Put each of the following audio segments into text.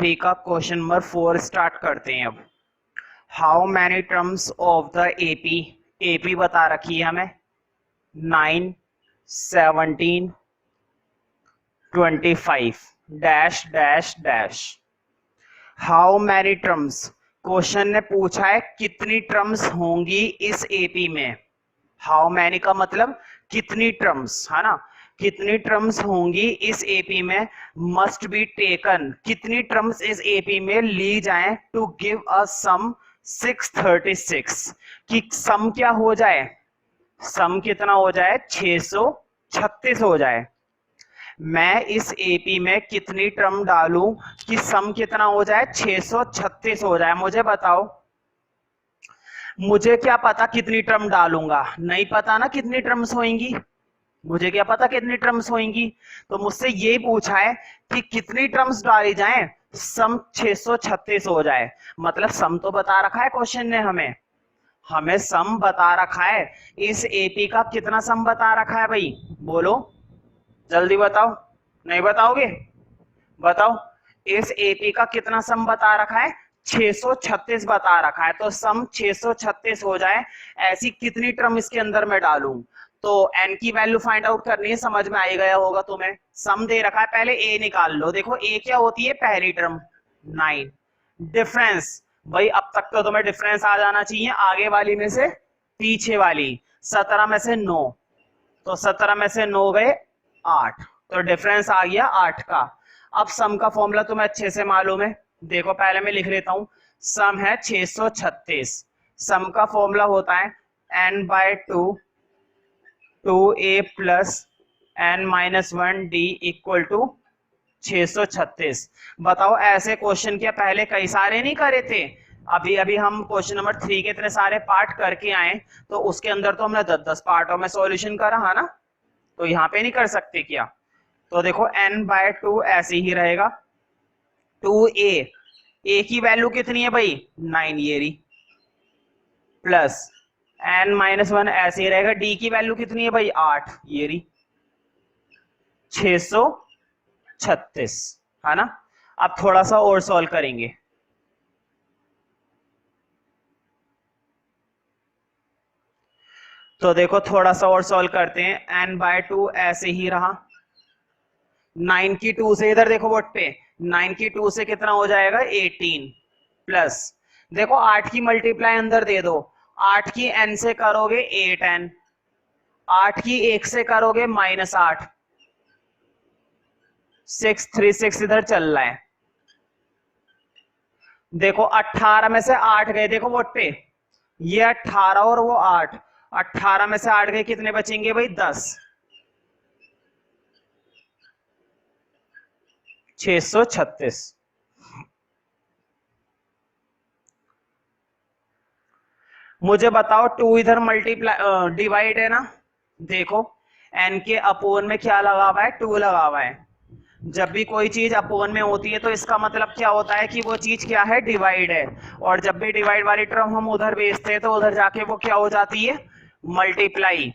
Three का question number 4 start करते हैं। अब how many terms of the AP, AP बता रखी है हमें 9, 17, 25 dash dash dash. How many terms, question ने पूछा है कितनी टर्म्स होंगी इस एपी में। हाउ मैनी का मतलब कितनी टर्म्स, है ना, कितनी टर्म्स होंगी इस एपी में। मस्ट बी टेकन, कितनी टर्म्स इस एपी में ली जाएं टू गिव अ सम 636, कि सम क्या हो जाए, सम कितना हो जाए 636 हो जाए। मैं इस एपी में कितनी टर्म डालूं कि सम कितना हो जाए 636 हो जाए। मुझे बताओ, मुझे क्या पता कितनी टर्म डालूंगा, नहीं पता ना कितनी टर्म्स होंगी, मुझे क्या पता कितनी टर्म्स होंगी। तो मुझसे ये पूछा है कि कितनी टर्म्स डाली जाएं सम 636 हो जाए। मतलब सम तो बता रखा है क्वेश्चन ने हमें, हमें सम बता रखा है। इस एपी का कितना सम बता रखा है भाई, बोलो जल्दी बताओ, नहीं बताओगे, बताओ इस एपी का कितना सम बता रखा है 636 बता रखा है। तो सम 636 हो जाए, ऐसी कितनी टर्म इसके अंदर में डालूं। तो n की वैल्यू फाइंड आउट करनी है, समझ में आ गया होगा तुम्हें। सम दे रखा है, पहले a निकाल लो। देखो a क्या होती है, पहली टर्म 9, डिफरेंस भाई अब तक तो तुम्हें डिफरेंस आ जाना चाहिए, आगे वाली में से पीछे वाली 17 में से 9, तो 17 में से 9 गए 8, तो डिफरेंस आ गया 8 का। अब सम का फॉर्मूला तुम्हें अच्छे से मालूम है, देखो पहले मैं लिख लेता हूं। सम है 636, सम का फॉर्मूला होता है n/2 2a plus n-1d equal to 636। बताओ ऐसे क्वेश्चन क्या पहले कई सारे नहीं करे थे, अभी अभी हम क्वेश्चन नंबर 3 के इतने सारे पार्ट करके आए, तो उसके अंदर तो हमने 10-10 पार्टों में सॉल्यूशन करा है ना, तो यहाँ पे नहीं कर सकते क्या। तो देखो n/2 ऐसे ही रहेगा, 2a, a की वैल्यू कितनी है भाई 9 ये रही, प्लस n-1 ऐसे ही रहेगा, d की वैल्यू कितनी है भाई 8 ये रही, 636, है ना। अब थोड़ा सा और सॉल्व करेंगे। तो देखो थोड़ा सा और सॉल्व करते हैं। n/2 ऐसे ही रहा, 9 की 2 से इधर देखो बोर्ड पे, 9 की 2 से कितना हो जाएगा 18, प्लस देखो 8 की मल्टीप्लाई अंदर दे दो, 8 की n से करोगे 8n, 8 की 1 से करोगे -8, 636 इधर चल रहा है। देखो 18 में से 8 गए, देखो बोर्ड पे ये 18 और वो 8, 18 में से 8 गए, कितने बचेंगे भाई 10, 636। मुझे बताओ 2 इधर मल्टीप्लाई डिवाइड है ना, देखो n के अपोन में क्या लगा हुआ है 2 लगा हुआ है। जब भी कोई चीज अपोन में होती है तो इसका मतलब क्या होता है कि वो चीज क्या है डिवाइड है, और जब भी डिवाइड वाली टर्म हम उधर भेजते हैं तो उधर जाके वो क्या हो जाती है मल्टीप्लाई।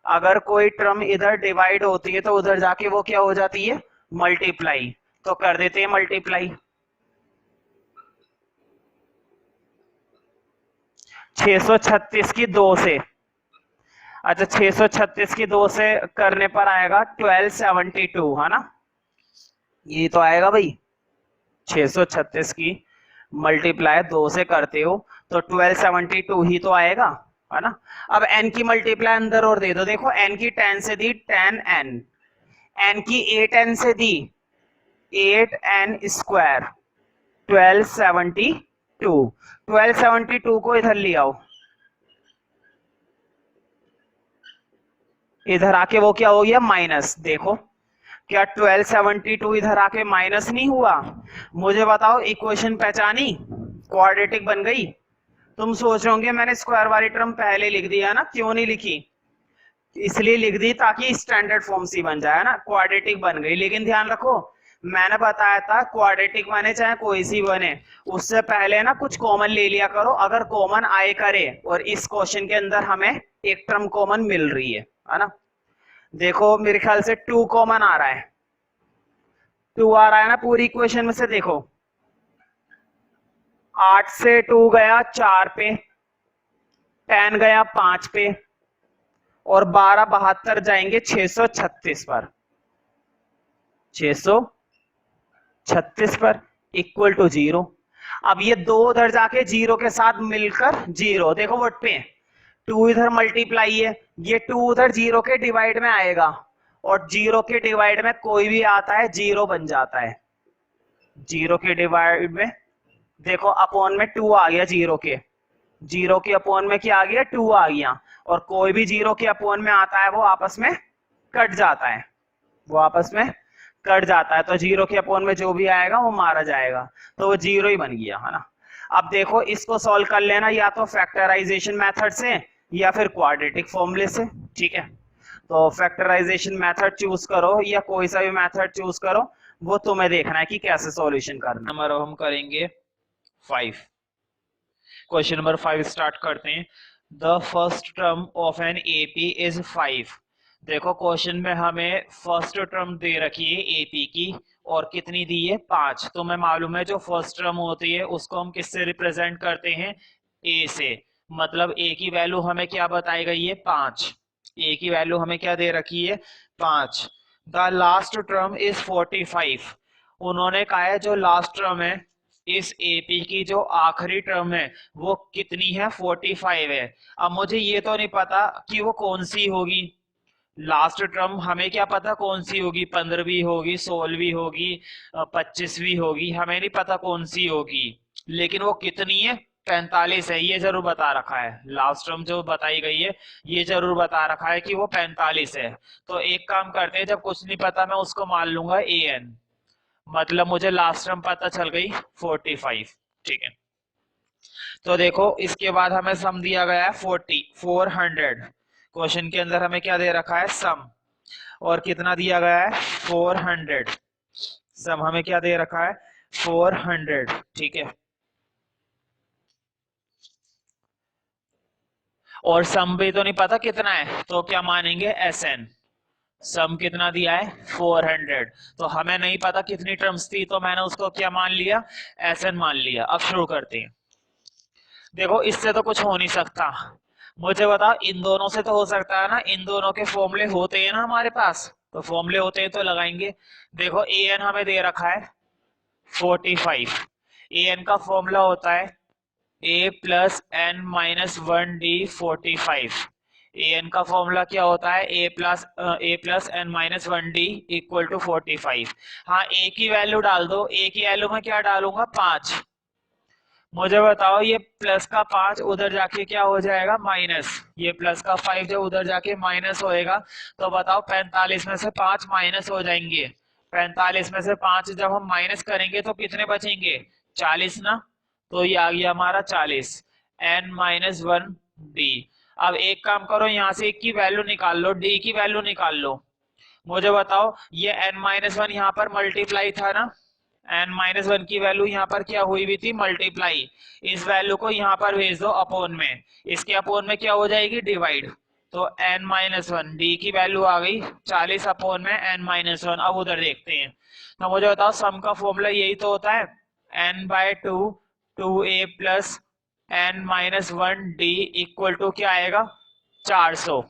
अगर कोई टर्म इधर डिवाइड होती है तो उधर जाके वो क्या हो जाती है मल्टीप्लाई, तो कर देते हैं मल्टीप्लाई। 636 की 2 से, अच्छा 636 की 2 से करने पर आएगा 1272, है ना, ये तो आएगा भाई 636 की मल्टीप्लाई 2 से करते हो तो 1272 ही तो आएगा, है ना। अब n की मल्टीप्लाई अंदर और दे दो, देखो n की 10 से दी 10n, n की 8n से दी 8n स्क्वायर, 1272, 1272 को इधर ले आओ, इधर आके वो क्या हो गया माइनस। देखो क्या 1272 इधर आके माइनस नहीं हुआ। मुझे बताओ इक्वेशन पहचानी, क्वाड्रेटिक बन गई। तुम सोच रहे होंगे मैंने स्क्वायर वाली टर्म पहले लिख दिया ना, क्यों नहीं लिखी, इसलिए लिख दी ताकि स्टैंडर्ड फॉर्म सी बन जाए ना, क्वाड्रेटिक बन गई। लेकिन ध्यान रखो मैंने बताया था क्वाड्रेटिक बने चाहे कोई सी बने, उससे पहले ना कुछ कॉमन ले लिया करो, अगर कॉमन आए करे, और इस क्वेश्चन के अंदर हमें एक टर्म कॉमन मिल रही है ना। देखो मेरे ख्याल से 2 कॉमन आ रहा है, 2 आ रहा है ना पूरी इक्वेशन में से, देखो 8 से 2 गया 4 पे, 10 गया 5 पे, और 12 72 जाएंगे 636 पर, 636 पर इक्वल टू 0। अब ये 2 उधर जाके 0 के साथ मिलकर 0, देखो वोट पे 2 इधर मल्टीप्लाई है, ये 2 उधर 0 के डिवाइड में आएगा, और 0 के डिवाइड में कोई भी आता है 0 बन जाता है। 0 के डिवाइड में देखो अपॉन में 2 आ गया, 0 के अपॉन में क्या आ गया 2 आ गया, और कोई भी 0 के अपॉन में आता है वो आपस में कट जाता है, वो आपस में कट जाता है, तो 0 के अपॉन में जो भी आएगा वो मारा जाएगा, तो वो 0 ही बन गया, है ना। अब देखो इसको सॉल्व कर लेना या तो फैक्टराइजेशन मेथड से या फिर क्वाड्रेटिक फॉर्मूले से, ठीक है। तो फैक्टराइजेशन मेथड चूज करो या कोई सा भी मेथड चूज करो, वो तुम्हें देखना है कि कैसे सॉल्यूशन करना। नंबर हम करेंगे 5। क्वेश्चन नंबर 5 स्टार्ट करते हैं। The first term of an AP is 5। देखो क्वेश्चन में हमें फर्स्ट टर्म दे रखी है एपी की, और कितनी दी है 5। तो मैं मालूम है जो फर्स्ट टर्म होती है उसको हम किससे रिप्रेजेंट करते हैं, ए से। मतलब ए की वैल्यू हमें क्या बताई गई है 5, ए की वैल्यू हमें क्या दे रखी है 5। The last term is 45। उन्होंने कहा है जो लास्ट टर्म है इस एपी की, जो आखिरी टर्म है वो कितनी है 45 है। अब मुझे ये तो नहीं पता कि वो कौन सी होगी, लास्ट टर्म हमें क्या पता कौन सी होगी, 15वीं होगी, 16वीं होगी, 25वीं होगी, हमें नहीं पता कौन सी होगी, लेकिन वो कितनी है 45 है, ये जरूर बता रखा है। लास्ट टर्म जो बताई गई है ये जरूर बता रखा है कि वो 45 है। तो एक काम करते हैं, जब कुछ नहीं पता मैं उसको मान लूंगा ए एन, मतलब मुझे लास्ट टर्म पता चल गई 45, ठीक है। तो देखो इसके बाद हमें सम दिया गया है 400। क्वेश्चन के अंदर हमें क्या दे रखा है सम, और कितना दिया गया है 400। सम हमें क्या दे रखा है 400, ठीक है। और सम भी तो नहीं पता कितना है, तो क्या मानेंगे एस एन। सम कितना दिया है 400, तो हमें नहीं पता कितनी टर्म्स थी, तो मैंने उसको क्या मान लिया एस एन मान लिया। अब शुरू करते हैं। देखो इससे तो कुछ हो नहीं सकता, मुझे बताओ इन दोनों से तो हो सकता है ना, इन दोनों के फॉर्मूले होते हैं ना हमारे पास, तो फॉर्मूले होते हैं तो लगाएंगे। देखो ए एन हमें दे रखा है 45, ए एन का फॉर्मूला होता है A plus N minus 1d 45। A N का फॉर्मूला क्या होता है A plus N minus 1d equal to 45। हाँ ए की वैल्यू डाल दो, ए की वैल्यू में क्या डालूंगा 5। मुझे बताओ ये प्लस का 5 उधर जाके क्या हो जाएगा माइनस, ये प्लस का 5 जब उधर जाके माइनस होएगा, तो बताओ 45 में से 5 माइनस हो जाएंगे। 45 में से 5 जब हम माइनस करेंगे तो कितने बचेंगे 40 ना, तो ये आ गया हमारा 40 n माइनस 1d। अब एक काम करो यहाँ से एक की वैल्यू निकाल लो, d की वैल्यू निकाल लो। मुझे बताओ ये n माइनस 1 यहाँ पर मल्टीप्लाई था ना, n माइनस 1 की वैल्यू यहाँ पर क्या हुई भी थी मल्टीप्लाई, इस वैल्यू को यहाँ पर भेज दो अपोन में, इसके अपोन में क्या हो जाएगी डिवाइड, तो n माइनस 1 डी की वैल्यू आ गई 40 अपोन में n माइनस 1। अब उधर देखते हैं, तो मुझे बताओ सम का फॉर्मूला यही तो होता है n/2 2a plus n minus 1 D equal to क्या आएगा 400।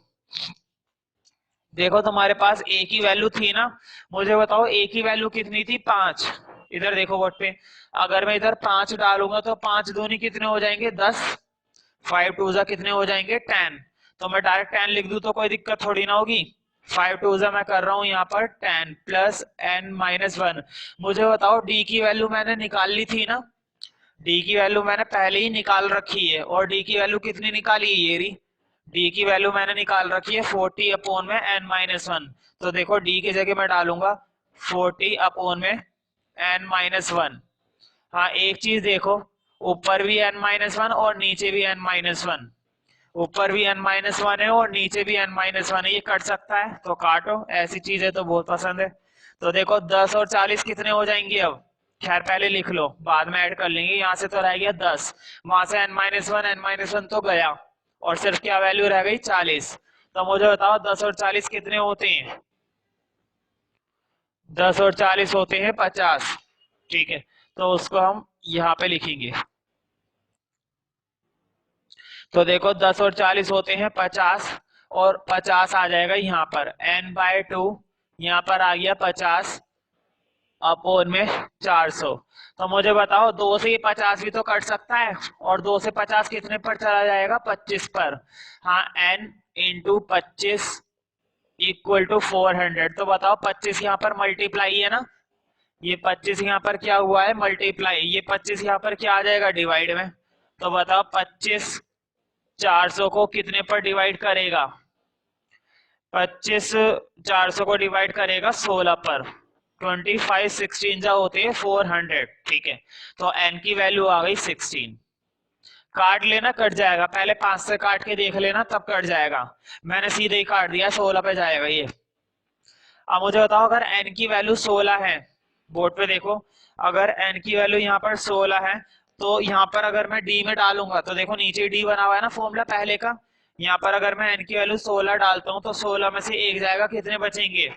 देखो तुम्हारे पास ए की वैल्यू थी ना, मुझे बताओ ए की वैल्यू कितनी थी 5। इधर देखो बोर्ड पे, अगर मैं इधर 5 डालूंगा तो 5 दूनी कितने हो जाएंगे 10, 5 टू जा कितने हो जाएंगे 10, तो मैं डायरेक्ट 10 लिख दूं तो कोई दिक्कत थोड़ी ना होगी। 5 टू जा मैं कर रहा हूं यहाँ पर 10 प्लस n माइनस 1। मुझे बताओ डी की वैल्यू मैंने निकाल ली थी ना, डी की वैल्यू मैंने पहले ही निकाल रखी है, और डी की वैल्यू कितनी निकाली है ये रही, डी की वैल्यू मैंने निकाल रखी है 40 अपोन में n माइनस 1। तो देखो डी की जगह मैं डालूंगा 40 अपोन में n माइनस 1। हाँ एक चीज देखो, ऊपर भी n माइनस 1 और नीचे भी n माइनस 1, ऊपर भी n माइनस 1 है और नीचे भी n माइनस 1 है, ये कट सकता है तो काटो, ऐसी चीज है तो बहुत पसंद है। तो देखो 10 और 40 कितने हो जाएंगे, अब खैर पहले लिख लो बाद में ऐड कर लेंगे, यहाँ से तो रह गया 10, वहां से n-1 तो गया, और सिर्फ क्या वैल्यू रह गई 40। तो मुझे बताओ 10 और 40 कितने होते हैं, 10 और 40 होते हैं 50, ठीक है। तो उसको हम यहाँ पे लिखेंगे तो देखो 10 और 40 होते हैं 50, और 50 आ जाएगा यहाँ पर n/2, यहाँ पर आ गया 50 अपोन में 400। तो मुझे बताओ 2 से ये 50 भी तो कट सकता है, और 2 से 50 कितने पर चला जाएगा, 25 पर। हाँ, n इंटू 25 इक्वल टू 400। तो बताओ 25 यहाँ पर मल्टीप्लाई है ना, ये 25 यहाँ पर क्या हुआ है, मल्टीप्लाई, ये 25 यहाँ पर क्या आ जाएगा, डिवाइड में। तो बताओ 25 400 को कितने पर डिवाइड करेगा, 25 400 को डिवाइड करेगा 16 पर। 25 16 जा होते हैं 400, ठीक है। तो n की वैल्यू आ गई 16। काट लेना, कट जाएगा, पहले 5 से काट के देख लेना तब कट जाएगा। मैंने सीधे ही काट दिया, 16 पे जाएगा ये। अब मुझे बताओ अगर n की वैल्यू 16 है, बोर्ड पे देखो, अगर n की वैल्यू यहाँ पर 16 है, तो यहाँ पर अगर मैं d में डालूंगा, तो देखो नीचे d बना हुआ है ना फॉर्मूला पहले का, यहाँ पर अगर मैं n की वैल्यू 16 डालता हूँ तो 16 में से 1 जाएगा, कितने बचेंगे,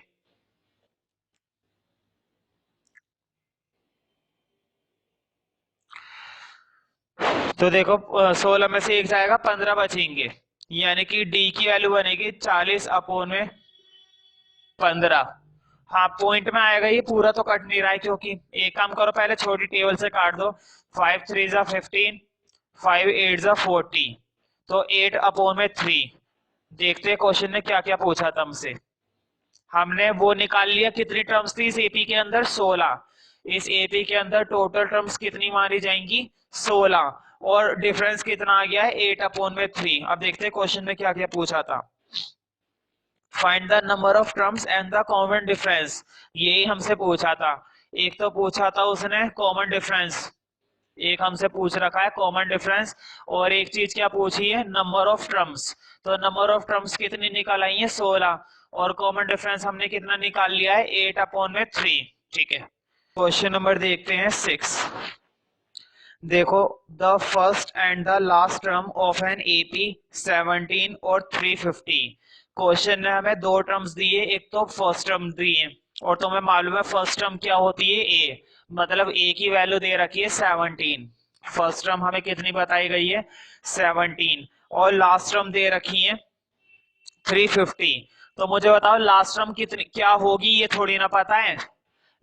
तो देखो 16 में से 1 जाएगा, 15 बचेंगे, यानी कि d की वैल्यू बनेगी 40 अपोन में 15। हाँ, पॉइंट में आएगा, ये पूरा तो कट नहीं रहा है, क्योंकि एक काम करो, पहले छोटी टेबल से काट दो। 5 3 जा 15, 5 8 जा 40, तो 8 अपोन में 3। देखते हैं क्वेश्चन ने क्या क्या पूछा था हमसे। हमने वो निकाल लिया, कितनी टर्म्स थी इस एपी के अंदर, 16। इस एपी के अंदर टोटल टर्म्स कितनी मानी जाएंगी, 16, और डिफरेंस कितना आ गया है, 8 अपोन में 3। अब देखते हैं क्वेश्चन में क्या क्या पूछा था। Find the number of terms and the common difference, यही हमसे पूछा था। एक तो पूछा था उसने कॉमन डिफरेंस, एक हमसे पूछ रखा है कॉमन डिफरेंस, और एक चीज क्या पूछी है, नंबर ऑफ टर्म्स। तो नंबर ऑफ टर्म्स कितनी निकाल आई है, 16, और कॉमन डिफरेंस हमने कितना निकाल लिया है, 8 अपोन में 3, ठीक है। क्वेश्चन नंबर देखते हैं 6। देखो, the first and the last term of an AP 17 और 350। क्वेश्चन ने हमें दो टर्म्स दिए, एक तो फर्स्ट टर्म दी है, और तुम्हें मालूम है फर्स्ट टर्म क्या होती है, ए, मतलब ए की वैल्यू दे रखी है 17। फर्स्ट टर्म हमें कितनी बताई गई है, 17, और लास्ट टर्म दे रखी है 350। तो मुझे बताओ लास्ट टर्म कितनी क्या होगी, ये थोड़ी ना पता है।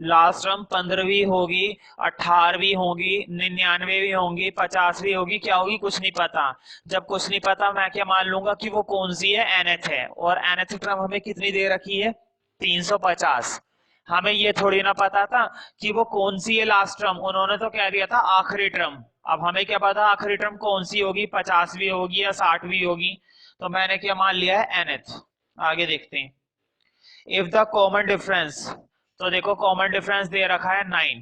लास्ट टर्म 15वीं होगी, 18वीं होगी, 99वीं होंगी, 50वीं होगी, क्या होगी कुछ नहीं पता। जब कुछ नहीं पता, मैं क्या मान लूंगा कि वो कौन सी है, nth है, और nth टर्म हमें कितनी दे रखी है, 350। हमें ये थोड़ी ना पता था कि वो कौन सी है लास्ट टर्म, उन्होंने तो कह दिया था आखिरी टर्म। अब हमें क्या पता आखिरी टर्म कौन सी होगी, 50वीं होगी या 60वीं होगी। तो मैंने क्या मान लिया है, nth। आगे देखते हैं। इफ द कॉमन डिफरेंस, तो देखो कॉमन डिफरेंस दे रखा है 9।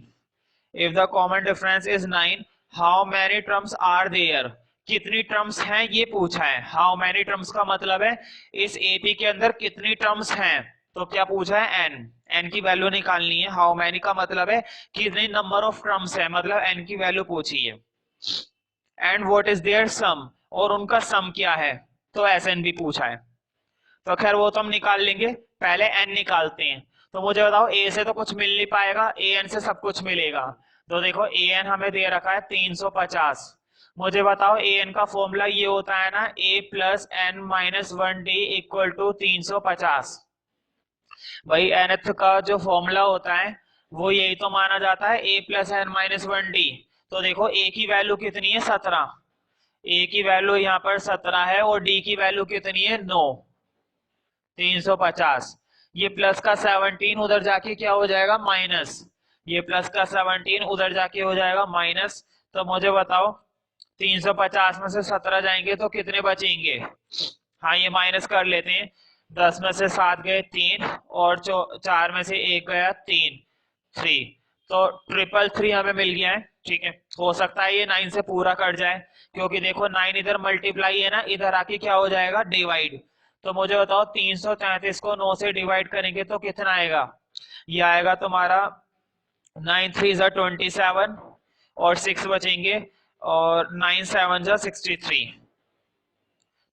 If the common difference is 9, how many terms are there, कितनी टर्म्स हैं ये पूछा है। हाउ मैनी टर्म्स का मतलब है इस एपी के अंदर कितनी टर्म्स हैं, तो क्या पूछा है, एन, एन की वैल्यू निकालनी है। हाउ मैनी का मतलब है कितनी नंबर ऑफ टर्म्स है, मतलब एन की वैल्यू पूछी है। एंड व्हाट इज देयर सम, और उनका सम क्या है, तो एस एन भी पूछा है। तो खैर वो तो हम निकाल लेंगे, पहले एन निकालते हैं। तो मुझे बताओ ए से तो कुछ मिल नहीं पाएगा, ए एन से सब कुछ मिलेगा। तो देखो ए एन हमें दे रखा है 350। मुझे बताओ ए एन का फॉर्मूला ये होता है ना, A plus N minus 1d equal to 350। भाई nth का जो फॉर्मूला होता है वो यही तो माना जाता है, A plus N minus 1d। तो देखो ए की वैल्यू कितनी है, 17, ए की वैल्यू यहाँ पर 17 है, और डी की वैल्यू कितनी है, 9। 350, ये प्लस का 17 उधर जाके क्या हो जाएगा, माइनस, ये प्लस का 17 उधर जाके हो जाएगा माइनस। तो मुझे बताओ 350 में से 17 जाएंगे तो कितने बचेंगे, हाँ ये माइनस कर लेते हैं। 10 में से 7 गए 3, और 4 में से 1 गया 3, 3। तो 333 हमें मिल गया है, ठीक है। हो सकता है ये 9 से पूरा कट जाए, क्योंकि देखो 9 इधर मल्टीप्लाई है ना, इधर आके क्या हो जाएगा, डिवाइड। तो मुझे बताओ 333 को 9 से डिवाइड करेंगे तो कितना आएगा, ये आएगा तुम्हारा 9 3 जा 27, और 6 बचेंगे, और 9 7 जा 63।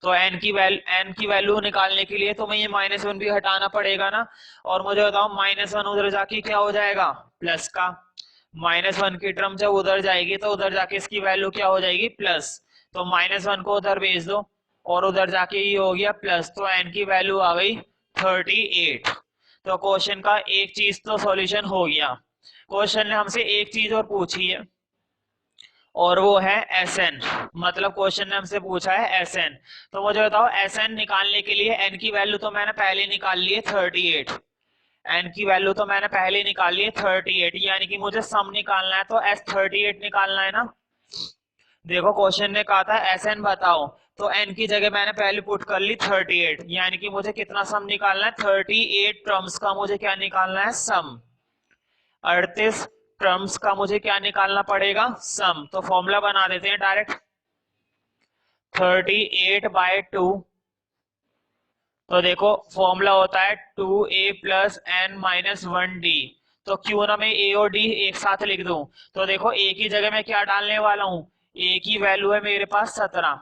तो एन की वैल्यू निकालने के लिए तुम्हें ये -1 भी हटाना पड़ेगा ना, और मुझे बताओ -1 उधर जाके क्या हो जाएगा, प्लस का। -1 की टर्म जब उधर जाएगी तो उधर जाके इसकी वैल्यू क्या हो जाएगी, प्लस। तो -1 को उधर भेज दो और उधर जाके ये हो गया प्लस, तो n की वैल्यू आ गई 38। तो क्वेश्चन का एक चीज तो सॉल्यूशन हो गया। क्वेश्चन ने हमसे एक चीज और पूछी है और वो है Sn, मतलब क्वेश्चन ने हमसे पूछा है Sn। तो मुझे बताओ Sn निकालने के लिए n की वैल्यू तो मैंने पहले निकाल ली है 38, n की वैल्यू तो मैंने पहले निकाल ली है 38, यानी कि मुझे सम निकालना है तो S38 निकालना है ना। देखो क्वेश्चन ने कहा था Sn बताओ, तो n की जगह मैंने पहले पुट कर ली 38, यानी कि मुझे कितना सम निकालना है 38 टर्म्स का मुझे क्या निकालना है सम। 38 टर्म्स का मुझे क्या निकालना पड़ेगा सम। तो फॉर्मूला बना देते हैं डायरेक्ट, 38/2। तो देखो फॉर्मूला होता है 2a + n-1d। तो क्यों ना मैं a और d एक साथ लिख दूं। तो देखो a की जगह मैं क्या डालने वाला हूं, a की वैल्यू है मेरे पास 17,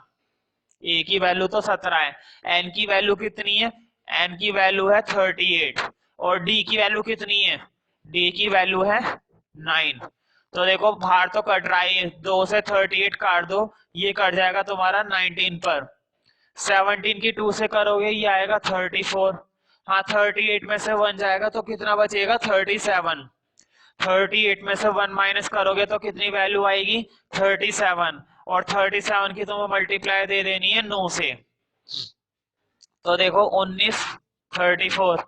a की वैल्यू तो 17 है, n की वैल्यू कितनी है, n की वैल्यू है 38 और d की वैल्यू कितनी है, d की वैल्यू है 9। तो देखो बाहर तो कट रहा है, 2 से 38 काट दो, ये कट जाएगा तुम्हारा 19 पर। 17 की 2 से करोगे ये आएगा 34। हाँ 38 में से 1 जाएगा तो कितना बचेगा 37। 38 में से 1 माइनस करोगे तो कितनी वैल्यू आएगी 37, और 37 की तुम्हें मल्टीप्लाई दे देनी है 9 से। तो देखो 19 34।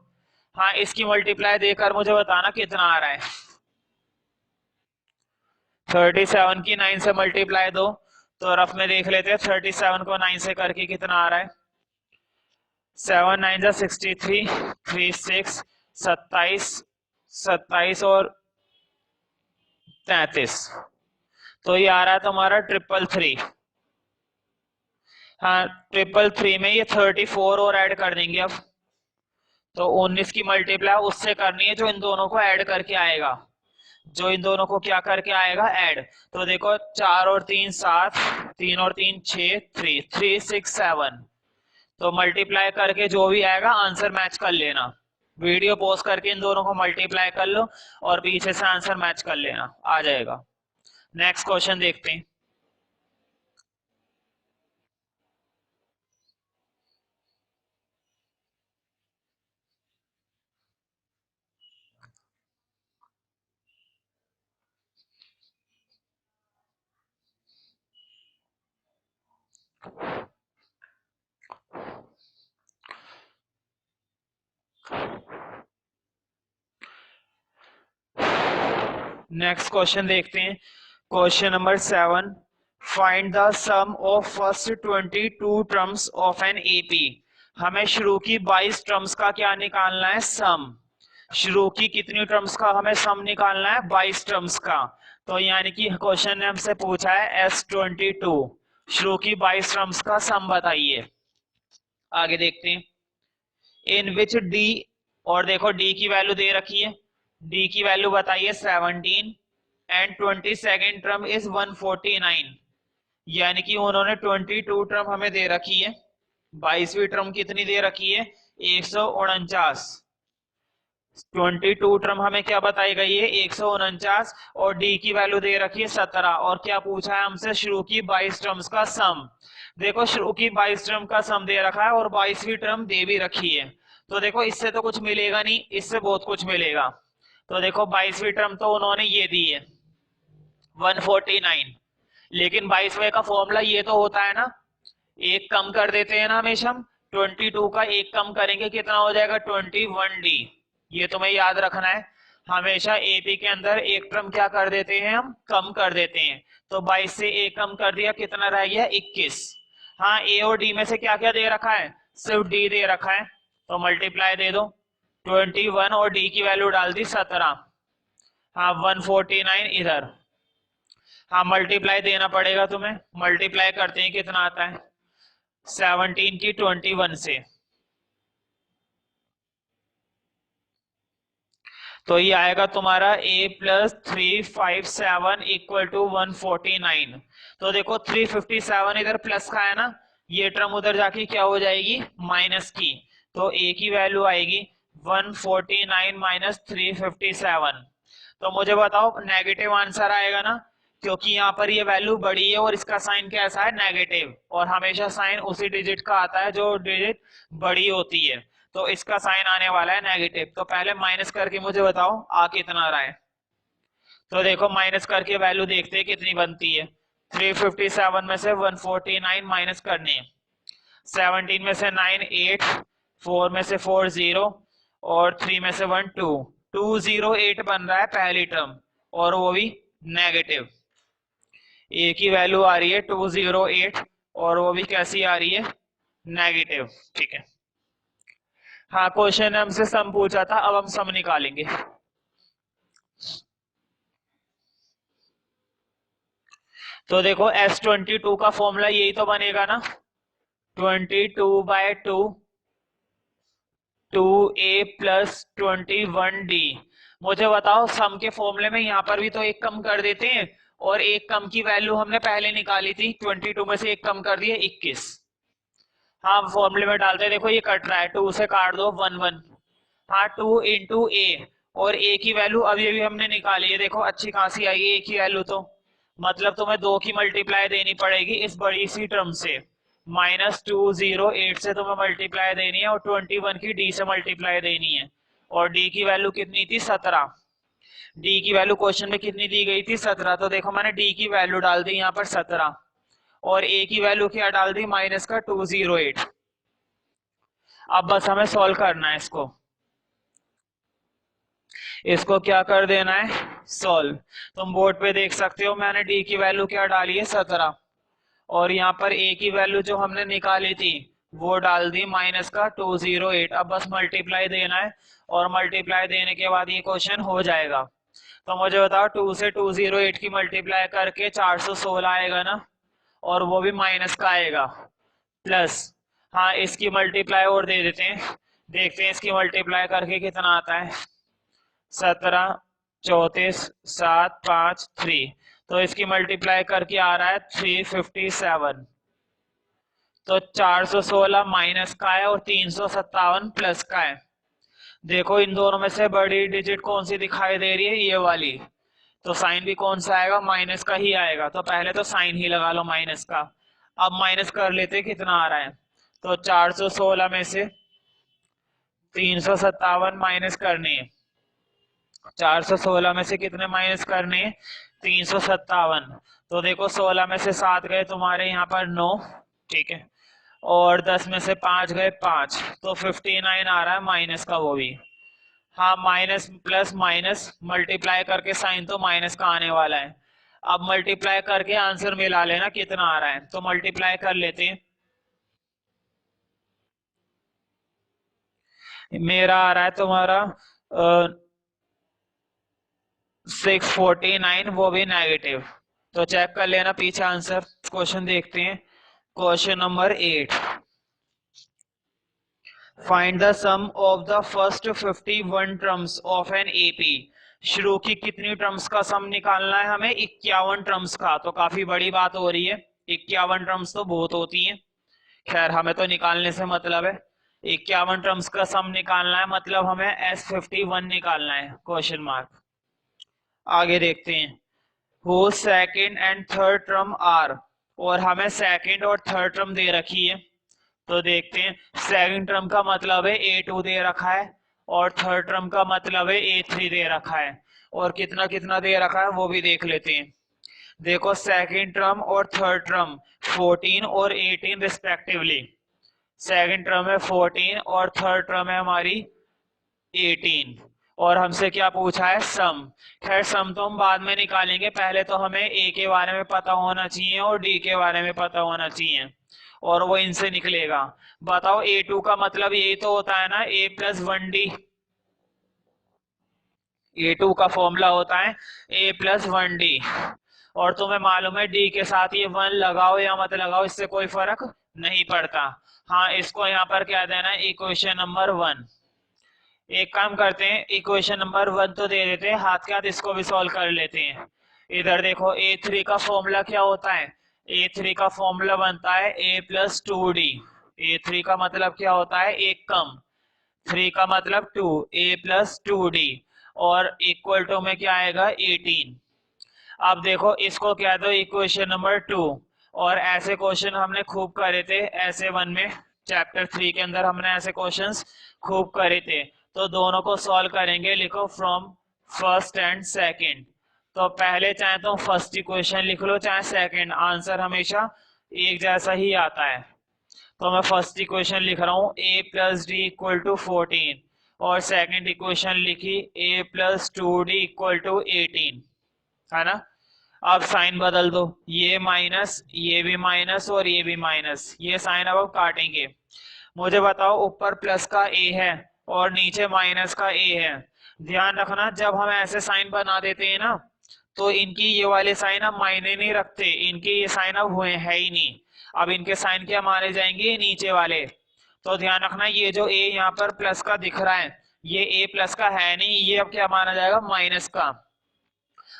हाँ इसकी मल्टीप्लाई देकर मुझे बताना कितना आ रहा है। 37 की 9 से मल्टीप्लाई दो, तो रफ में देख लेते हैं 37 को 9 से करके कितना आ रहा है। 7 9 जा 63, 3 6 27, 27 और 33, तो ये आ रहा है तुम्हारा 333। हाँ 333 में ये 34 और ऐड कर देंगे अब, तो 19 की मल्टीप्लाई उससे करनी है जो इन दोनों को ऐड करके आएगा, जो इन दोनों को क्या करके आएगा ऐड। तो देखो 4 और 3 7, 3 और 3 6, 3 3 6 7, तो मल्टीप्लाई करके जो भी आएगा आंसर मैच कर लेना। वीडियो पॉज करके इन दोनों को मल्टीप्लाई कर लो और पीछे से आंसर मैच कर लेना, आ जाएगा। नेक्स्ट क्वेश्चन देखते हैं। नेक्स्ट क्वेश्चन देखते हैं, question number 7। Find the sum of first 22 terms of an AP. हमें शुरू की 22 टर्म्स का क्या निकालना है सम। शुरू की कितनी टर्म्स का हमें सम निकालना है 22 टर्म्स का। तो यानी कि क्वेश्चन ने हमसे पूछा है S22, शुरू की 22 टर्म्स का सम बताइए। आगे देखते हैं, इन विच डी, और देखो डी की वैल्यू दे रखी है, डी की वैल्यू बताइए 17 एंड 22nd टर्म इज 149, यानी कि उन्होंने 22 टर्म हमें दे रखी है, 22वीं टर्म कितनी दे रखी है 149। 22 टर्म हमें क्या बताई गई है 149, और डी की वैल्यू दे रखी है 17, और क्या पूछा है हमसे शुरू की 22 टर्म्स का सम। देखो शुरू की 22 टर्म का सम दे रखा है और 22वीं टर्म दे भी रखी है, तो देखो इससे तो कुछ मिलेगा नहीं, इससे बहुत कुछ मिलेगा। तो देखो 22वीं टर्म तो उन्होंने ये दी है 149, लेकिन 22वें का फॉर्मूला ये तो होता है ना, एक कम कर देते हैं ना हमेशा हम, 22 का एक कम करेंगे कितना हो जाएगा 21d। ये तुम्हें याद रखना है, हमेशा एपी के अंदर एक टर्म क्या कर देते हैं हम कम कर देते हैं। तो 22 से एक कम कर दिया, कितना रह गया 21। हाँ ए और डी में से क्या क्या दे रखा है, सिर्फ डी दे रखा है, तो मल्टीप्लाई दे दो 21 और डी की वैल्यू डाल दी 17। हाँ 149 इधर, हाँ मल्टीप्लाई देना पड़ेगा तुम्हें, मल्टीप्लाई करते हैं कितना आता है 17 की 21 से, तो ये आएगा तुम्हारा a + 357 = 149। तो देखो 357 इधर प्लस का है ना, ये टर्म उधर जाके क्या हो जाएगी माइनस की, तो a की वैल्यू आएगी 149 - 357। तो मुझे बताओ नेगेटिव आंसर आएगा ना, क्योंकि यहाँ पर ये वैल्यू बड़ी है और इसका साइन कैसा है, नेगेटिव, और हमेशा साइन उसी डिजिट का आता है जो डिजिट बड़ी होती है, तो इसका साइन आने वाला है नेगेटिव। तो पहले माइनस करके मुझे बताओ आ कितना रहा है। तो देखो माइनस करके वैल्यू देखते हैं कितनी बनती है। 357 में से 149 माइनस करनी है। 17 में से 9 8, 4 में से 4 0 और 3 में से 1 2, 208 बन रहा है पहली टर्म, और वो भी नेगेटिव। ए की वैल्यू आ रही है 208 और वो भी कैसी आ रही है, नेगेटिव। ठीक है, हाँ क्वेश्चन हमसे सम पूछा था, अब हम सम निकालेंगे। तो देखो S22 का फॉर्मूला यही तो बनेगा ना, 22/2 2a प्लस 21d। मुझे बताओ सम के फॉर्मूले में यहाँ पर भी तो एक कम कर देते हैं, और एक कम की वैल्यू हमने पहले निकाली थी, 22 में से एक कम कर दिए 21। हाँ फॉर्मूले में डालते हैं, देखो ये कट रहा है, 2 से काट दो 1 1। हाँ 2 इंटू ए, और ए की वैल्यू अभी अभी हमने निकाली है, देखो अच्छी खासी आई है ए की वैल्यू, तो मतलब तुम्हें 2 की मल्टीप्लाई देनी पड़ेगी इस बड़ी सी टर्म से। -208 से तुम्हें मल्टीप्लाई देनी है, और 21 की डी से मल्टीप्लाई देनी है, और डी की वैल्यू कितनी थी, 17। डी की वैल्यू क्वेश्चन में कितनी दी गई थी, 17। तो देखो मैंने डी की वैल्यू डाल दी यहाँ पर 17, और ए की वैल्यू क्या डाल दी, माइनस का 208। अब बस हमें सॉल्व करना है इसको, इसको क्या कर देना है, सॉल्व। तुम बोर्ड पे देख सकते हो मैंने डी की वैल्यू क्या डाली है, 17, और यहाँ पर ए की वैल्यू जो हमने निकाली थी वो डाल दी माइनस का 208। अब बस मल्टीप्लाई देना है, और मल्टीप्लाई देने के बाद ये क्वेश्चन हो जाएगा। तो मुझे बताओ 2 से 208 की मल्टीप्लाई करके 416 आएगा ना, और वो भी माइनस का आएगा, प्लस, हाँ इसकी मल्टीप्लाई और दे देते हैं, देखते हैं इसकी मल्टीप्लाई करके कितना आता है। 17 34 7 5 3, तो इसकी मल्टीप्लाई करके आ रहा है 357। तो 416 माइनस का है और 357 प्लस का है। देखो इन दोनों में से बड़ी डिजिट कौन सी दिखाई दे रही है, ये वाली, तो साइन भी कौन सा आएगा, माइनस का ही आएगा। तो पहले तो साइन ही लगा लो माइनस का। अब माइनस कर लेते कितना आ रहा है, तो 416 में से 357 माइनस करनी है, 416 में से कितने माइनस करने हैं, 357। तो देखो 16 में से 7 गए तुम्हारे यहाँ पर 9, ठीक है, और 10 में से 5 गए 5, तो 59 आ रहा है माइनस का, वो भी, हाँ माइनस प्लस माइनस मल्टीप्लाई करके साइन तो माइनस का आने वाला है। अब मल्टीप्लाई करके आंसर मिला लेना कितना आ रहा है, तो मल्टीप्लाई कर लेते हैं। मेरा आ रहा है तुम्हारा 649, वो भी नेगेटिव। तो चेक कर लेना पीछे आंसर। क्वेश्चन देखते हैं, question number 8। Find the sum of the first 51 terms of an AP. शुरू की कितनी टर्म्स का सम निकालना है हमें, 51 टर्म्स का। तो काफी बड़ी बात हो रही है, 51 टर्म्स तो बहुत होती हैं, खैर हमें तो निकालने से मतलब है। 51 टर्म्स का सम निकालना है, मतलब हमें S51 निकालना है, क्वेश्चन मार्क। आगे देखते हैं, हो second and third term are, और हमें सेकेंड और थर्ड टर्म दे रखी है। तो देखते हैं, सेकंड टर्म का मतलब है A2 दे रखा है, और थर्ड टर्म का मतलब है A3 दे रखा है, और कितना कितना दे रखा है वो भी देख लेते हैं। देखो सेकंड टर्म और थर्ड टर्म 14 और 18 रिस्पेक्टिवली। सेकंड टर्म है 14 और थर्ड टर्म है हमारी 18, और हमसे क्या पूछा है, सम। खैर सम तो हम बाद में निकालेंगे, पहले तो हमें ए के बारे में पता होना चाहिए और डी के बारे में पता होना चाहिए, और वो इनसे निकलेगा। बताओ A2 का मतलब यही तो होता है ना, A प्लस 1D। A2 का फॉर्मूला होता है A प्लस 1D, और तुम्हें मालूम है D के साथ ये 1 लगाओ या मत लगाओ, इससे कोई फर्क नहीं पड़ता। हाँ इसको यहाँ पर क्या देना है, इक्वेशन नंबर 1। एक काम करते हैं, इक्वेशन नंबर 1 तो दे देते हैं, हाथ के हाथ इसको भी सॉल्व कर लेते हैं। इधर देखो A3 का फॉर्मूला क्या होता है, A3 का फॉर्मूला बनता है A प्लस 2D। A3 का मतलब क्या होता है, एक कम, 3 का मतलब 2, A प्लस 2D, और इक्वल टू में क्या आएगा 18। अब देखो इसको क्या दो इक्वेशन नंबर 2। और ऐसे क्वेश्चन हमने खूब करे थे ऐसे 1 में, चैप्टर 3 के अंदर हमने ऐसे क्वेश्चंस खूब करे थे। तो दोनों को सॉल्व करेंगे। लिखो फ्रॉम फर्स्ट एंड सेकंड। तो पहले चाहे तो फर्स्ट इक्वेशन लिख लो चाहे सेकंड, आंसर हमेशा एक जैसा ही आता है। तो मैं फर्स्ट इक्वेशन लिख रहा हूँ a plus d equal to 14, और सेकंड इक्वेशन लिखी a plus 2d equal to 18, है ना। अब साइन बदल दो, ये माइनस, ये भी माइनस और ये भी माइनस, ये साइन अब काटेंगे। मुझे बताओ ऊपर प्लस का a है और नीचे माइनस का a है। ध्यान रखना जब हम ऐसे साइन बना देते हैं ना, तो इनकी ये वाले साइन अब मायने नहीं रखते, इनके ये साइन अब हुए है ही नहीं। अब इनके साइन क्या माने जाएंगे, नीचे वाले। तो ध्यान रखना ये जो a यहाँ पर प्लस का दिख रहा है, ये a प्लस का है नहीं, ये अब क्या माना जाएगा, माइनस का।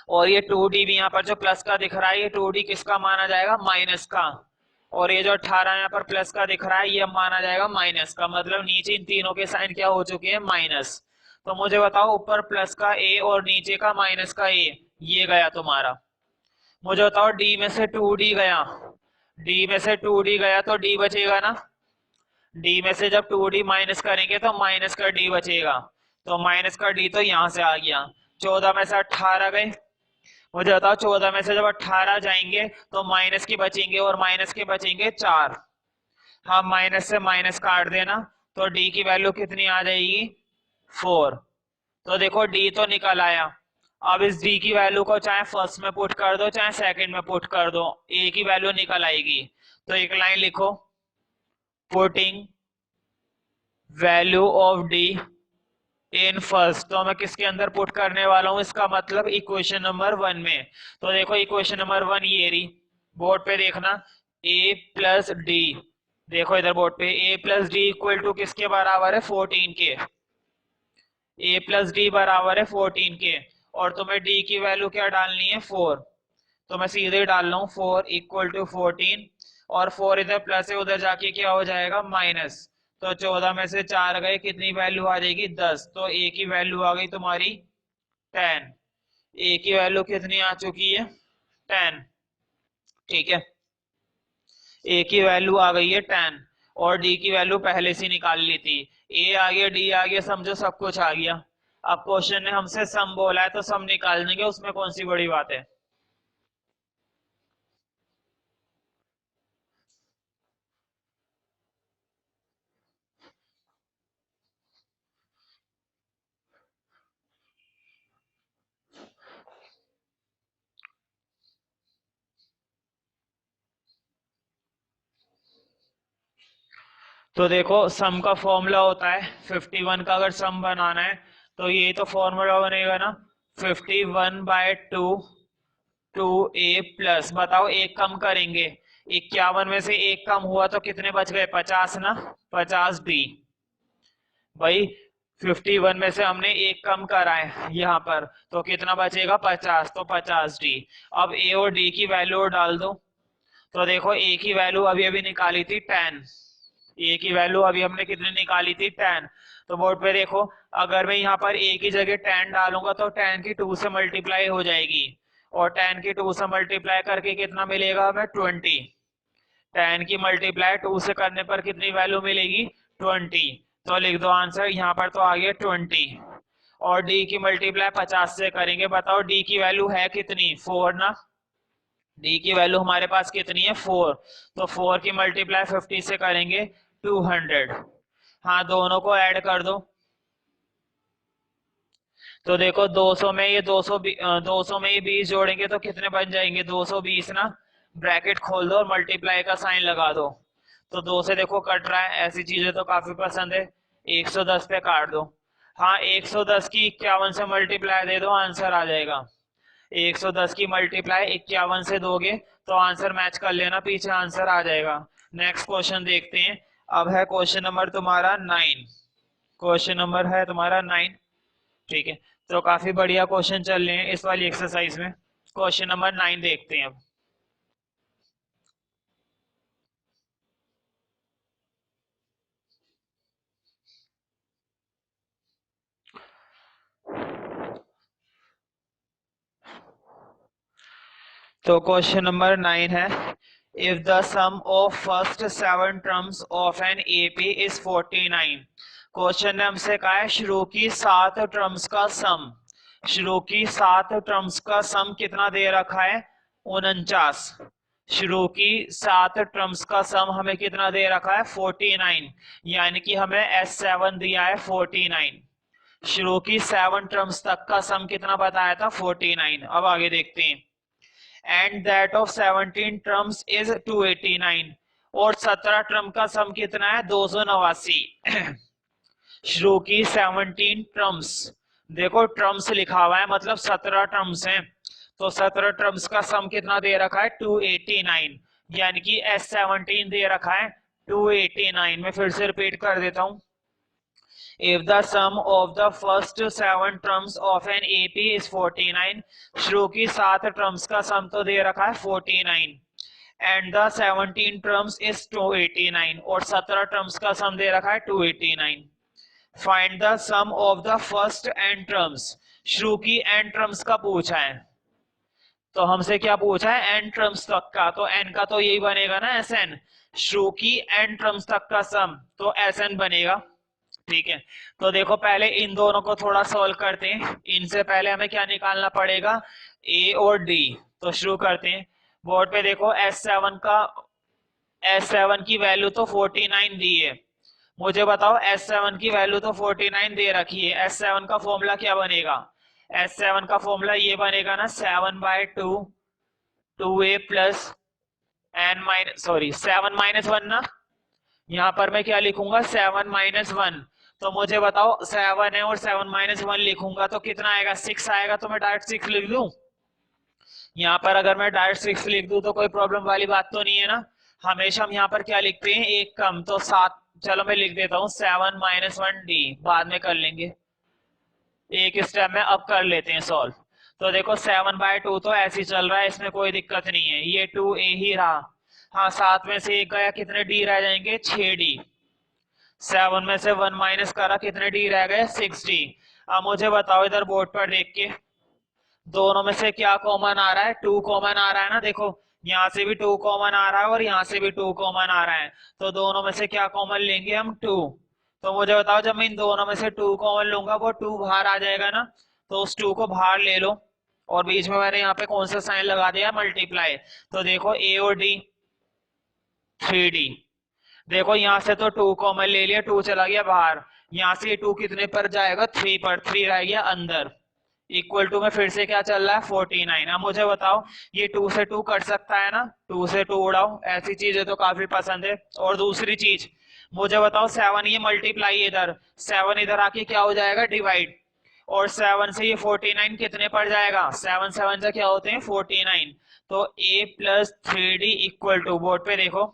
और ये 2d भी यहाँ पर जो प्लस का दिख रहा है, ये 2d किसका माना जाएगा, माइनस का। और ये जो 18 यहाँ पर प्लस का दिख रहा है, ये माना जाएगा माइनस का। मतलब नीचे इन तीनों के साइन क्या हो चुके हैं, माइनस। तो मुझे बताओ ऊपर प्लस का a और नीचे का माइनस का a, ये गया तुम्हारा। मुझे बताओ d में से 2d गया, d में से 2d गया तो d बचेगा ना। d में से जब 2d माइनस करेंगे तो माइनस का d बचेगा। तो माइनस का d तो यहाँ से आ गया। 14 में से 18 गए। मुझे बताओ 14 में से जब 18 जाएंगे तो माइनस की बचेंगे, और माइनस के बचेंगे 4। हाँ माइनस से माइनस काट देना, तो डी की वैल्यू कितनी आ जाएगी, 4। तो देखो डी तो निकल आया। अब इस डी की वैल्यू को चाहे फर्स्ट में पुट कर दो चाहे सेकंड में पुट कर दो, ए की वैल्यू निकल आएगी। तो एक लाइन लिखो, putting value of D in first. तो मैं किसके अंदर पुट करने वाला हूं, इसका मतलब इक्वेशन नंबर 1 में। तो देखो इक्वेशन नंबर 1 ये रही, बोर्ड पे देखना, a प्लस डी। देखो इधर बोर्ड पे a plus d equal to किसके बराबर है, 14 के। a प्लस डी बराबर है 14 के, और तुम्हें d की वैल्यू क्या डालनी है, 4। तो मैं सीधे डाल रहा हूँ 4 इक्वल टू 14, और 4 इधर प्लस है, उधर जाके क्या हो जाएगा, माइनस। तो 14 में से 4 गए, कितनी वैल्यू आ जाएगी, 10। तो a की वैल्यू आ गई तुम्हारी 10। a की वैल्यू कितनी आ चुकी है, 10। ठीक है, a की वैल्यू आ गई है 10, और d की वैल्यू पहले से निकाल ली थी। a आ गया, d आ गया, समझो सब कुछ आ गया। अब क्वेश्चन ने हमसे सम बोला है तो सम निकाल देंगे, उसमें कौन सी बड़ी बात है। तो देखो सम का फॉर्मूला होता है 51 का, अगर सम बनाना है तो ये तो फॉर्मूला बनेगा ना, 51/2 2a प्लस, बताओ एक कम करेंगे, 51 में से एक कम हुआ तो कितने बच गए, 50 ना, 50d। भाई 51 में से हमने एक कम करा है यहाँ पर, तो कितना बचेगा, 50, तो 50d। अब a और d की वैल्यू डाल दो। तो देखो a की वैल्यू अभी अभी निकाली थी 10, ए की वैल्यू अभी हमने कितनी निकाली थी, 10। तो बोर्ड पे देखो, अगर मैं यहाँ पर ए की जगह 10 डालूंगा तो 10 की 2 से मल्टीप्लाई हो जाएगी, और 10 की 2 से मल्टीप्लाई करके कितना मिलेगा हमें, 20। 10 की मल्टीप्लाई 2 से करने पर कितनी वैल्यू मिलेगी, 20। तो लिख दो आंसर, यहाँ पर तो आ गया 20। और डी की मल्टीप्लाई 50 से करेंगे, बताओ डी की वैल्यू है कितनी, 4 ना। डी की वैल्यू हमारे पास कितनी है, 4। तो 4 की मल्टीप्लाई 50 से करेंगे, 200। हाँ दोनों को ऐड कर दो। तो देखो 200 में ये 200, 200 में ये 20 जोड़ेंगे तो कितने बन जाएंगे, 220 ना। ब्रैकेट खोल दो और मल्टीप्लाई का साइन लगा दो। तो 2 से देखो कट रहा है, ऐसी चीजें तो काफी पसंद है। 110 पे काट दो। हाँ 110 की 51 से मल्टीप्लाई दे दो, आंसर आ जाएगा। 110 की मल्टीप्लाई 51 से दोगे तो आंसर मैच कर लेना, पीछे आंसर आ जाएगा। नेक्स्ट क्वेश्चन देखते हैं। अब है क्वेश्चन नंबर तुम्हारा 9। क्वेश्चन नंबर है तुम्हारा 9। ठीक है, तो काफी बढ़िया क्वेश्चन चल रहे हैं इस वाली एक्सरसाइज में। क्वेश्चन नंबर 9 देखते हैं अब। तो क्वेश्चन नंबर 9 है, if the sum of first 7 terms of an AP is 49। Question ने हमसे कहा है शुरू की 7 टर्म्स का सम, शुरू की 7 टर्म्स का सम कितना दे रखा है, 49। शुरू की 7 टर्म्स का सम हमें कितना दे रखा है, 49, यानी कि हमें S7 दिया है 49। शुरू की 7 टर्म्स तक का सम कितना बताया था, 49। अब आगे देखते हैं, and that of 17 terms is 289, और 17 टर्म का सम कितना है, 289। शुरू की 17 टर्म्स, देखो टर्म्स लिखा हुआ है मतलब 17 टर्म्स हैं, तो 17 टर्म्स का सम कितना दे रखा है, 289, यानी कि S17 दे रखा है 289। मैं फिर से रिपीट कर देता हूं, if the sum of the first 7 terms of an AP is 49, शुरू की 7 टर्म्स का सम तो दे रखा है 49, and the 17 terms is 289, और 17 टर्म्स का सम दे रखा है 289। Find the sum of the first n terms, शुरू की n टर्म्स का पूछा है, तो हमसे क्या पूछा है, n टर्म्स तक का, तो n का तो यही बनेगा ना Sn, शुरू की n टर्म्स तक का सम तो Sn बनेगा। ठीक है, तो देखो पहले इन दोनों को थोड़ा सॉल्व करते हैं। इनसे पहले हमें क्या निकालना पड़ेगा, ए और डी। तो शुरू करते हैं, बोर्ड पे देखो S7 की वैल्यू तो 49 दी है, मुझे बताओ S7 की वैल्यू तो 49 दे रखी है, S7 का फॉर्मूला क्या बनेगा, S7 का फॉर्मूला ये बनेगा ना 7/2 2a plus n minus 7 minus 1 ना, यहाँ पर मैं क्या लिखूंगा 7 माइनस 1, तो मुझे बताओ 7 है और 7 माइनस 1 लिखूंगा तो कितना आएगा, 6 आएगा, तो मैं डायरेक्ट 6 लिख दूं। यहाँ पर अगर मैं डायरेक्ट 6 लिख दूं तो कोई प्रॉब्लम वाली बात तो नहीं है ना, हमेशा हम यहाँ पर क्या लिखते हैं, एक कम, तो 7, चलो मैं लिख देता हूँ 7 माइनस 1 डी, बाद में कर लेंगे, एक स्टेप में अब कर लेते हैं सॉल्व। तो देखो 7/2 तो ऐसे ही चल रहा है, इसमें कोई दिक्कत नहीं है, ये 2a ही रहा, हाँ 7 में से 1 गया, कितने डी रह जाएंगे, 6d। 7 में से 1 माइनस करा, कितने डी रह गए, 6d। अब मुझे बताओ इधर बोर्ड पर देख के, दोनों में से क्या कॉमन आ रहा है, 2 कॉमन आ रहा है ना, देखो यहाँ से भी 2 कॉमन आ रहा है और यहाँ से भी 2 कॉमन आ रहा है, तो दोनों में से क्या कॉमन लेंगे हम, 2। तो मुझे बताओ जब मैं इन दोनों में से 2 कॉमन लूंगा वो 2 बाहर आ जाएगा ना, तो उस 2 को बाहर ले लो, और बीच में मैंने यहाँ पे कौन सा साइन लगा दिया, मल्टीप्लाई। तो देखो a और d 3d, देखो यहाँ से तो 2 कॉमन ले लिया, 2 चला गया बाहर, यहाँ से 2 कितने पर जाएगा, 3 पर, 3 रह गया अंदर, इक्वल टू में फिर से क्या चल रहा है, 49। अब मुझे बताओ ये 2 से 2 कट सकता है ना, 2 से 2 उड़ाओ, ऐसी चीजें तो काफी पसंद है। और दूसरी चीज मुझे बताओ 7 ये मल्टीप्लाई, इधर 7 इधर आके क्या हो जाएगा, डिवाइड, और 7 से ये 49 कितने पड़ जाएगा, 7 7 से क्या होते हैं 49, तो a plus 3d equal to, board पे देखो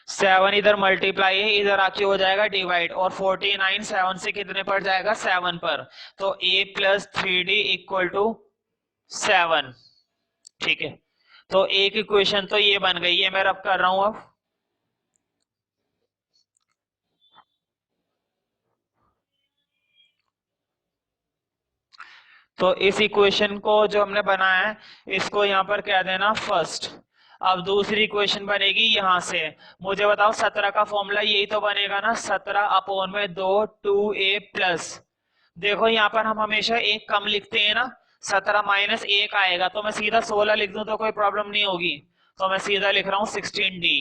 7 इधर मल्टीप्लाई है, इधर आके हो जाएगा डिवाइड, और 49 7 से कितने पर जाएगा, 7 पर, तो a plus 3d equal to 7। ठीक है, तो एक इक्वेशन तो ये बन गई है, मैं रब कर रहा हूं अब। तो इस इक्वेशन को जो हमने बनाया है इसको यहाँ पर कह देना फर्स्ट। अब दूसरी इक्वेशन बनेगी यहाँ से, मुझे बताओ 17 का फॉर्मूला यही तो बनेगा ना, 17/2 2a प्लस, देखो यहाँ पर हम हमेशा एक कम लिखते हैं ना, 17 माइनस 1 आएगा, तो मैं सीधा 16 लिख दूं तो कोई प्रॉब्लम नहीं होगी, तो मैं सीधा लिख रहा हूँ 16d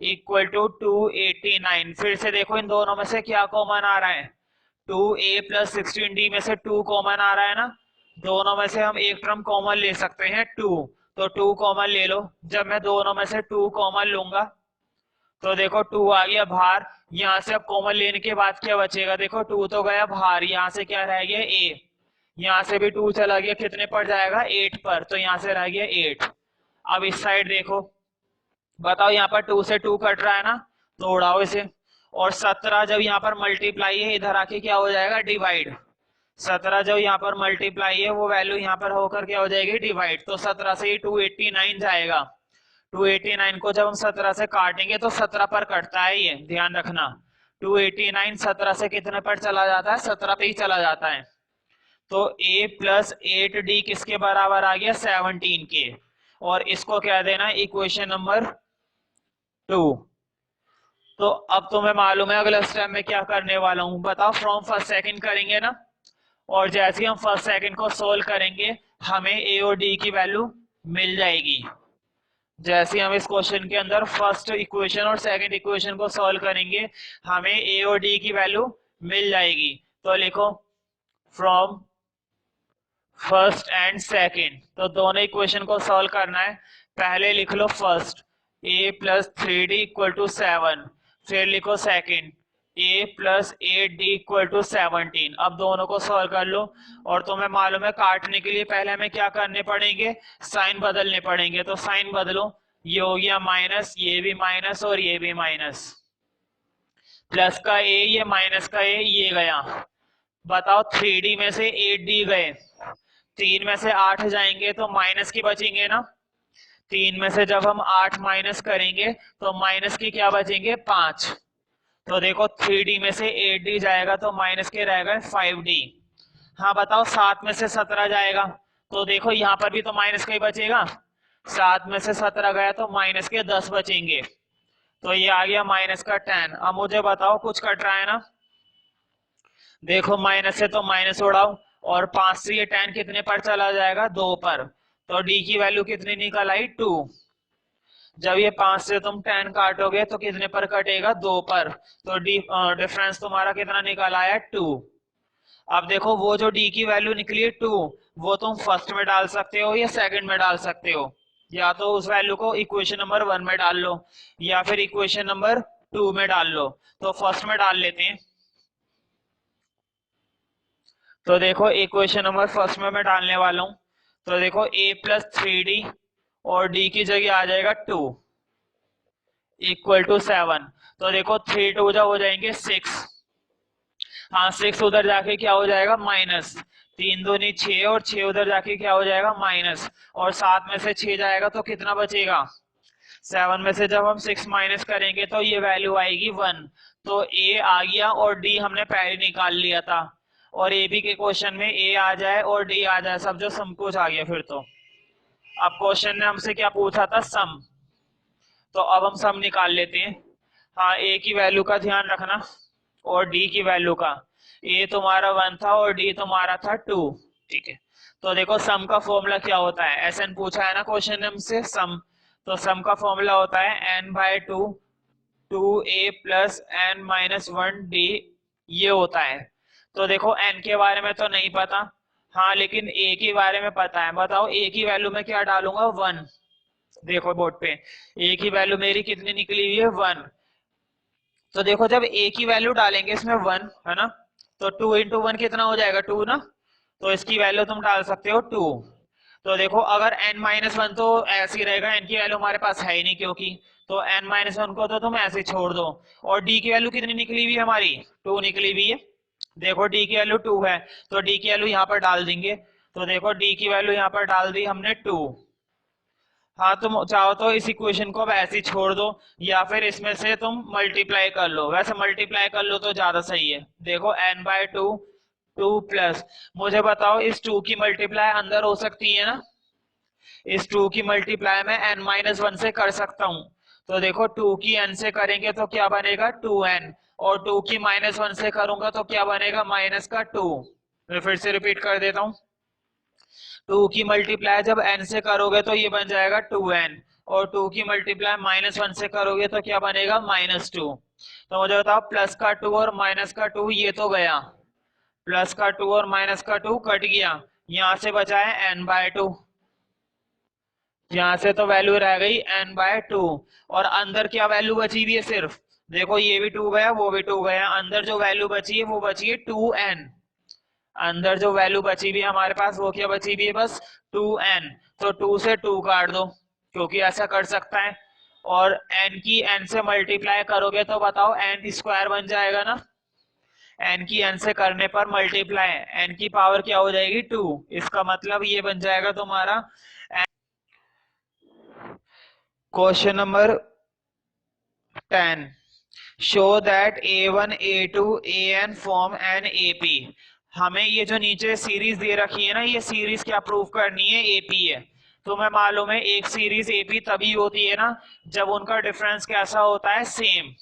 इक्वल टू 289। फिर से देखो इन दोनों में से क्या कॉमन आ रहा है, 2a प्लस 16d में से 2 कॉमन आ रहा है ना, दोनों में से हम एक टर्म कॉमन ले सकते हैं 2, तो 2 कॉमन ले लो। जब मैं दोनों में से 2 कॉमन लूंगा तो देखो 2 आ गया बाहर, यहाँ से अब कॉमन लेने के बाद क्या बचेगा, देखो 2 तो गया बाहर, यहाँ से क्या रह गया a, यहाँ से भी 2 चला गया, कितने पर जाएगा 8 पर, तो यहाँ से रह गया 8। अब इस साइड देखो, बताओ यहाँ पर 2 से 2 कट रहा है ना, तो उड़ाओ इसे, और 17 जब यहाँ पर मल्टीप्लाई है इधर आके क्या हो जाएगा, डिवाइड, 17 जो यहाँ पर मल्टीप्लाई है वो वैल्यू यहाँ पर होकर क्या हो जाएगी, डिवाइड, तो 17 से ही 289 जाएगा, 289 को जब हम 17 से काटेंगे तो 17 पर कटता है, ये ध्यान रखना, 289 17 से कितने पर चला जाता है, 17 पे ही चला जाता है, तो a प्लस 8d किसके बराबर आ गया 17 के, और इसको क्या देना इक्वेशन नंबर 2। तो अब तुम्हें मालूम है अगला स्टेप में क्या करने वाला हूं, बताओ फ्रॉम फर्स्ट सेकंड करेंगे ना, और जैसे ही हम फर्स्ट सेकंड को सोल्व करेंगे हमें a और d की वैल्यू मिल जाएगी। जैसे हम इस क्वेश्चन के अंदर फर्स्ट इक्वेशन और सेकंड इक्वेशन को सॉल्व करेंगे हमें a और d की वैल्यू मिल जाएगी। तो लिखो फ्रॉम फर्स्ट एंड सेकंड, तो दोनों इक्वेशन को सॉल्व करना है। पहले लिख लो first a plus 3d equal to 7, फिर लिखो second a plus 8d equal to 17। अब दोनों को सॉल्व कर लो, और तुम्हें मालूम है काटने के लिए पहले हमें क्या करने पड़ेंगे, साइन बदलने पड़ेंगे। तो साइन बदलो, ये हो गया माइनस, ये भी माइनस और ये भी माइनस, प्लस का a ये माइनस का a ये गया। बताओ 3d में से 8d गए, 3 में से 8 जाएंगे तो माइनस की बचेंगे ना, 3 में से जब हम 8 माइनस करेंगे तो माइनस की क्या बचेंगे 5। तो देखो 3d में से 8d जाएगा तो माइनस के रहेगा 5d। हाँ बताओ 7 में से 17 जाएगा, तो देखो यहाँ पर भी तो माइनस का ही बचेगा, 7 में से 17 गया तो माइनस के 10 बचेंगे, तो ये आ गया माइनस का 10। अब मुझे बताओ कुछ कट रहा है ना, देखो माइनस से तो माइनस उड़ाओ, और 5 से ये 10 कितने पर चला जाएगा 2 पर, तो d की वैल्यू कितनी निकल आई 2। जब ये 5 से तुम 10 काटोगे तो कितने पर कटेगा 2 पर, तो डिफरेंस तुम्हारा कितना निकल आया 2। अब देखो वो जो d की वैल्यू निकली है 2, वो तुम फर्स्ट में डाल सकते हो या सेकंड में डाल सकते हो, या तो उस वैल्यू को इक्वेशन नंबर 1 में डाल लो या फिर इक्वेशन नंबर 2 में डाल लो। तो फर्स्ट में डाल लेते हैं, तो देखो इक्वेशन नंबर फर्स्ट में मैं डालने वाला हूं। तो देखो a प्लस 3d और d की जगह आ जाएगा 2 इक्वल टू 7। तो देखो 3 2 जा हो जाएंगे 6, हाँ 6 उधर जाके क्या हो जाएगा माइनस, 3 दूनी 6 और 6 उधर जाके क्या हो जाएगा माइनस, और 7 में से 6 जाएगा तो कितना बचेगा 7 में से जब हम 6 माइनस करेंगे तो ये वैल्यू आएगी 1। तो a आ गया और d हमने पहले निकाल लिया था, और ए बी के क्वेश्चन में a आ जाए और d आ जाए सब जो सम कुछ आ गया। फिर तो अब क्वेश्चन ने हमसे क्या पूछा था सम, तो अब हम सम निकाल लेते हैं। हाँ a की वैल्यू का ध्यान रखना और d की वैल्यू का, a तुम्हारा 1 था और d तुम्हारा था 2, ठीक है। तो देखो सम का फॉर्मूला क्या होता है, एसएन पूछा है ना क्वेश्चन ने हमसे सम, तो सम का फॉर्मूला होता है n/2 2a plus n minus 1d, ये होता है। तो देखो n के बारे में तो नहीं पता, हाँ लेकिन a के बारे में पता है। बताओ a की वैल्यू में क्या डालूंगा 1, देखो बोर्ड पे a की वैल्यू मेरी कितनी निकली हुई है 1। तो देखो जब a की वैल्यू डालेंगे इसमें 1 है ना, तो 2 इंटू 1 कितना हो जाएगा 2 ना, तो इसकी वैल्यू तुम डाल सकते हो 2। तो देखो अगर n माइनस 1 तो ऐसे ही रहेगा, n की वैल्यू हमारे पास है ही नहीं क्योंकि, तो n माइनस 1 को तो तुम ऐसे ही छोड़ दो। और d की वैल्यू कितनी निकली हुई है हमारी 2 निकली हुई है, देखो d की वैल्यू 2 है तो d की वैल्यू यहाँ पर डाल देंगे। तो देखो d की वैल्यू यहाँ पर डाल दी हमने 2। हाँ तुम चाहो तो इस इक्वेशन को अब ऐसे ही छोड़ दो, या फिर इसमें से तुम मल्टीप्लाई कर लो, वैसे मल्टीप्लाई कर लो तो ज्यादा सही है। देखो n/2 2 प्लस, मुझे बताओ इस 2 की मल्टीप्लाई अंदर हो सकती है ना, इस 2 की मल्टीप्लाई में n-1 से कर सकता हूं। तो देखो 2 की n से करेंगे तो क्या बनेगा 2n, और 2 की -1 से करूंगा तो क्या बनेगा माइनस का 2। मैं फिर से रिपीट कर देता हूं, 2 की मल्टीप्लाई जब n से करोगे तो ये बन जाएगा 2n, और 2 की मल्टीप्लाई -1 से करोगे तो क्या बनेगा -2। तो मुझे बताओ प्लस का 2 और माइनस का 2 ये तो गया, प्लस का 2 और माइनस का 2 कट गया, यहां से बचा है n/2, यहां से तो वैल्यू रह गई n/2, और अंदर क्या वैल्यू बची हुई है सिर्फ, देखो ये भी 2 गया वो भी 2 गया, अंदर जो वैल्यू बची है वो बची है 2n, अंदर जो वैल्यू बची हुई है हमारे पास वो क्या बची हुई है बस 2n। तो 2 से 2 काट दो क्योंकि ऐसा कर सकता है, और n की n से मल्टीप्लाई करोगे तो बताओ n स्क्वायर बन जाएगा ना, n की n से करने पर मल्टीप्लाई n की पावर क्या हो जाएगी 2, इसका मतलब ये बन जाएगा तुम्हारा। Question number 10, show that a1 a2 an form an ap। हमें ये जो नीचे सीरीज दे रखी है ना, ये सीरीज क्या प्रूव करनी है, एपी है। तुम्हें मालूम है एक सीरीज एपी तभी होती है ना जब उनका डिफरेंस कैसा होता है, सेम।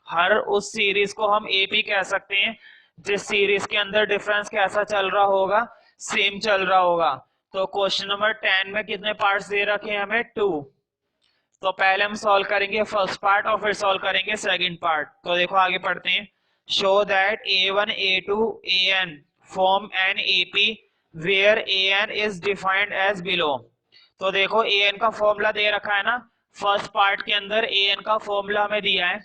हर उस सीरीज को हम एपी कह सकते हैं जिस सीरीज के अंदर डिफरेंस कैसा चल रहा होगा, सेम चल रहा होगा। तो क्वेश्चन नंबर 10 में कितने पार्ट्स दे रखे हैं हमें, 2। तो पहले हम सॉल्व करेंगे फर्स्ट पार्ट और फिर सॉल्व करेंगे सेकंड पार्ट। तो देखो आगे पढ़ते हैं। Show that a1 a2 an form an AP where an is defined as below. तो देखो an का फॉर्मूला दे रखा है ना, फर्स्ट पार्ट के अंदर an का फॉर्मूला हमें दिया है।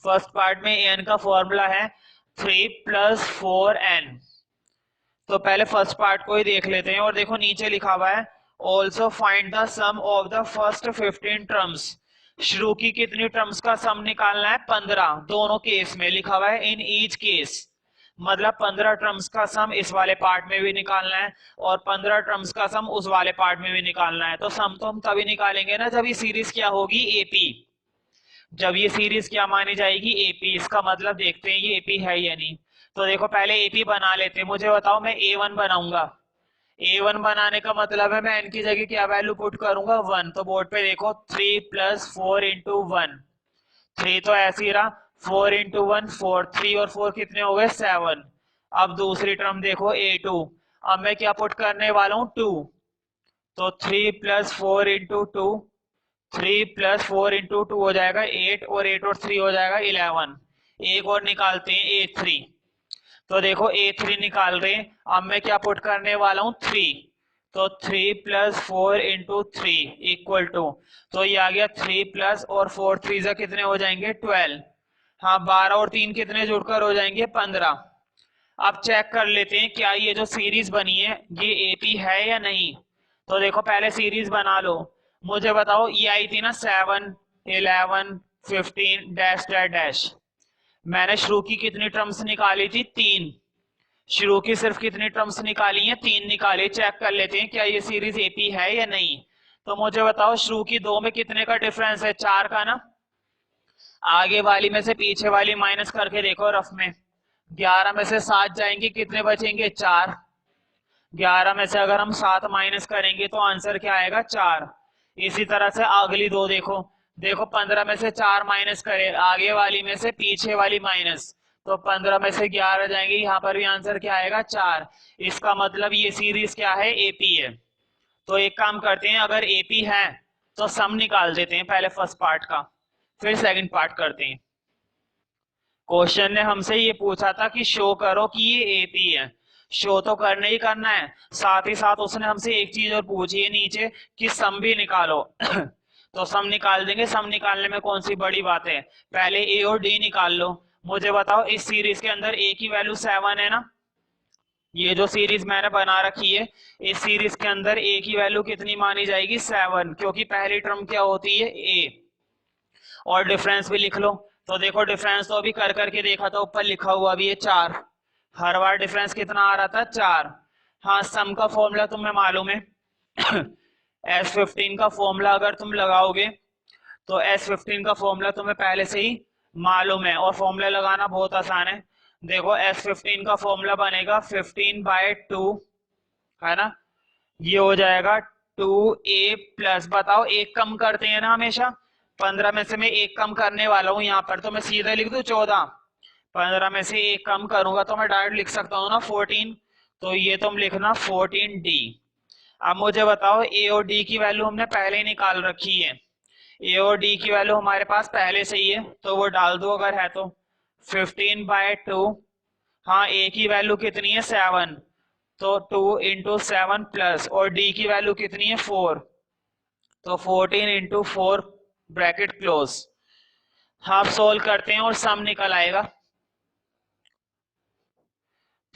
फर्स्ट पार्ट में an का फॉर्मूला है 3 + 4n। तो पहले फर्स्ट पार्ट को ही देख लेते हैं। और देखो नीचे लिखा हुआ है also find the sum of the first 15 terms. शुरू की कितनी टर्म्स का सम निकालना है, 15। दोनों केस में लिखा हुआ है इन ईच केस, मतलब 15 टर्म्स का सम इस वाले पार्ट में भी निकालना है और 15 टर्म्स का सम उस वाले पार्ट में भी निकालना है। तो सम तो हम तभी निकालेंगे ना जब ये सीरीज क्या होगी, एपी। जब ये सीरीज क्या मानी जाएगी, एपी। इसका मतलब देखते हैं ये एपी है या नहीं। तो देखो पहले एपी बना लेते हैं। मुझे बताओ, मैं A1 बनाऊंगा। A1 बनाने का मतलब है मैं n की जगह क्या वैल्यू पुट करूंगा, 1। तो बोर्ड पे देखो 3 + 4 × 1, 3 तो ऐसे ही रहा, 4 × 1 4, 3 और 4 कितने हो गए, 7। अब दूसरी टर्म देखो A2, अब मैं क्या पुट करने वाला हूँ, 2। तो 3 + 4 × 2, 3 + 4 × 2 हो जाएगा 8 और 8 और 3 हो जाएगा 11। एक और निकालते हैं A3। तो देखो A3 निकाल रहे हैं, अब मैं क्या पुट करने वाला हूँ, 3। तो 3 + 4 × 3 = तो ये आ गया 3 + और 4 3 से कितने हो जाएंगे, 12। हाँ 12 और 3 कितने जुड़कर हो जाएंगे, 15। अब चेक कर लेते हैं क्या ये जो सीरीज बनी है ये एपी है या नहीं। तो देखो पहले सीरीज बना लो। मुझे बताओ ये आई थी ना 7 11 15 डैश डैश डैश। मैंने शुरू की कितनी टर्म्स निकाली थी, 3। शुरू की सिर्फ कितनी टर्म्स निकाली हैं, 3 निकाली। चेक कर लेते हैं क्या ये सीरीज एपी है या नहीं। तो मुझे बताओ शुरू की 2 में कितने का डिफरेंस है, 4 का ना। आगे वाली में से पीछे वाली माइनस करके देखो रफ में। 11 में से 7 जाएंगे, कितने बचेंगे, 4। 11 में से अगर हम 7 माइनस करेंगे तो आंसर क्या आएगा, 4। इसी तरह से अगली 2 देखो। देखो 15 में से 4 माइनस करे, आगे वाली में से पीछे वाली माइनस, तो 15 में से 11 जाएंगे, यहाँ पर भी आंसर क्या आएगा, 4। इसका मतलब ये सीरीज क्या है, एपी है। तो एक काम करते हैं, अगर एपी है तो सम निकाल देते हैं पहले फर्स्ट पार्ट का, फिर सेकंड पार्ट करते हैं। क्वेश्चन ने हमसे ये पूछा था कि शो करो कि ये एपी है। शो तो करने ही करना है, साथ ही साथ उसने हमसे एक चीज और पूछी है नीचे कि सम भी निकालो। तो सम निकाल देंगे। सम निकालने में कौन सी बड़ी बात है, पहले ए और डी निकाल लो। मुझे बताओ इस सीरीज के अंदर ए की वैल्यू 7 है ना। ये जो सीरीज मैंने बना रखी है, इस सीरीज के अंदर ए की वैल्यू कितनी मानी जाएगी, 7, क्योंकि पहली टर्म क्या होती है, ए। और डिफरेंस भी लिख लो। तो देखो डिफरेंस तो अभी कर करके देखा था, ऊपर लिखा हुआ भी है 4। हर बार डिफरेंस कितना आ रहा था, 4। हाँ सम का फॉर्मूला तुम्हें मालूम है। S15 का फॉर्मूला अगर तुम लगाओगे तो S15 का फॉर्मूला तुम्हें पहले से ही मालूम है और फॉर्मूला लगाना बहुत आसान है। देखो S15 का फॉर्मूला बनेगा 15/2, है ना। ये हो जाएगा 2a+, बताओ एक कम करते हैं ना हमेशा। 15 में से मैं एक कम करने वाला हूं यहाँ पर, तो मैं सीधे लिख दूं 14। 15 में से एक कम करूंगा तो मैं डायरेक्ट लिख सकता हूँ ना 14। तो ये तुम लिखना 14d। अब मुझे बताओ ए और डी की वैल्यू हमने पहले ही निकाल रखी है। ए और डी की वैल्यू हमारे पास पहले से ही है, तो वो डाल दो अगर है तो। 15/2, हाँ ए की वैल्यू कितनी है, 7, तो 2 × 7 प्लस, और डी की वैल्यू कितनी है, 4, तो 14 × 4 ब्रैकेट क्लोज। हाफ सोल्व करते हैं और सम निकल आएगा।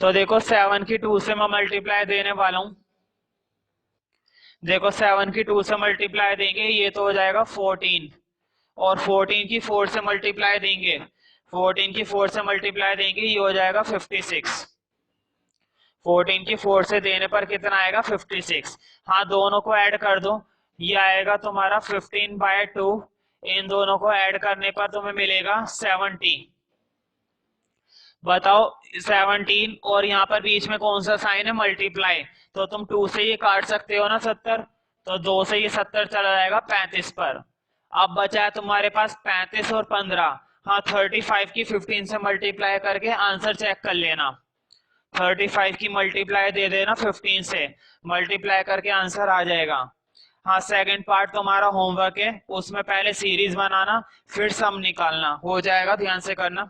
तो देखो 7 की 2 से मैं मल्टीप्लाई देने वाला हूं। देखो 7 की 2 से मल्टीप्लाई देंगे ये तो हो जाएगा 14, और 14 की 4 से मल्टीप्लाई देंगे, 14 की 4 से मल्टीप्लाई देंगे ये हो जाएगा 56। 14 की 4 से देने पर कितना आएगा, 56। हाँ दोनों को ऐड कर दो, ये आएगा तुम्हारा 15/2। इन दोनों को ऐड करने पर तुम्हें मिलेगा 70। बताओ 17 और यहाँ पर बीच में कौन सा साइन है, मल्टीप्लाई, तो तुम 2 से ये काट सकते हो ना 70, तो 2 से ये 70 चला जाएगा 35 पर। अब बचा है तुम्हारे पास 35 और 15। हाँ 35 की 15 से मल्टीप्लाई करके आंसर चेक कर लेना। 35 की मल्टीप्लाई दे देना 15 से, मल्टीप्लाई करके आंसर आ जाएगा। हाँ सेकंड पार्ट तुम्हारा होमवर्क है, उसमें पहले सीरीज बनाना फिर सम निकालना, हो जाएगा, ध्यान से करना।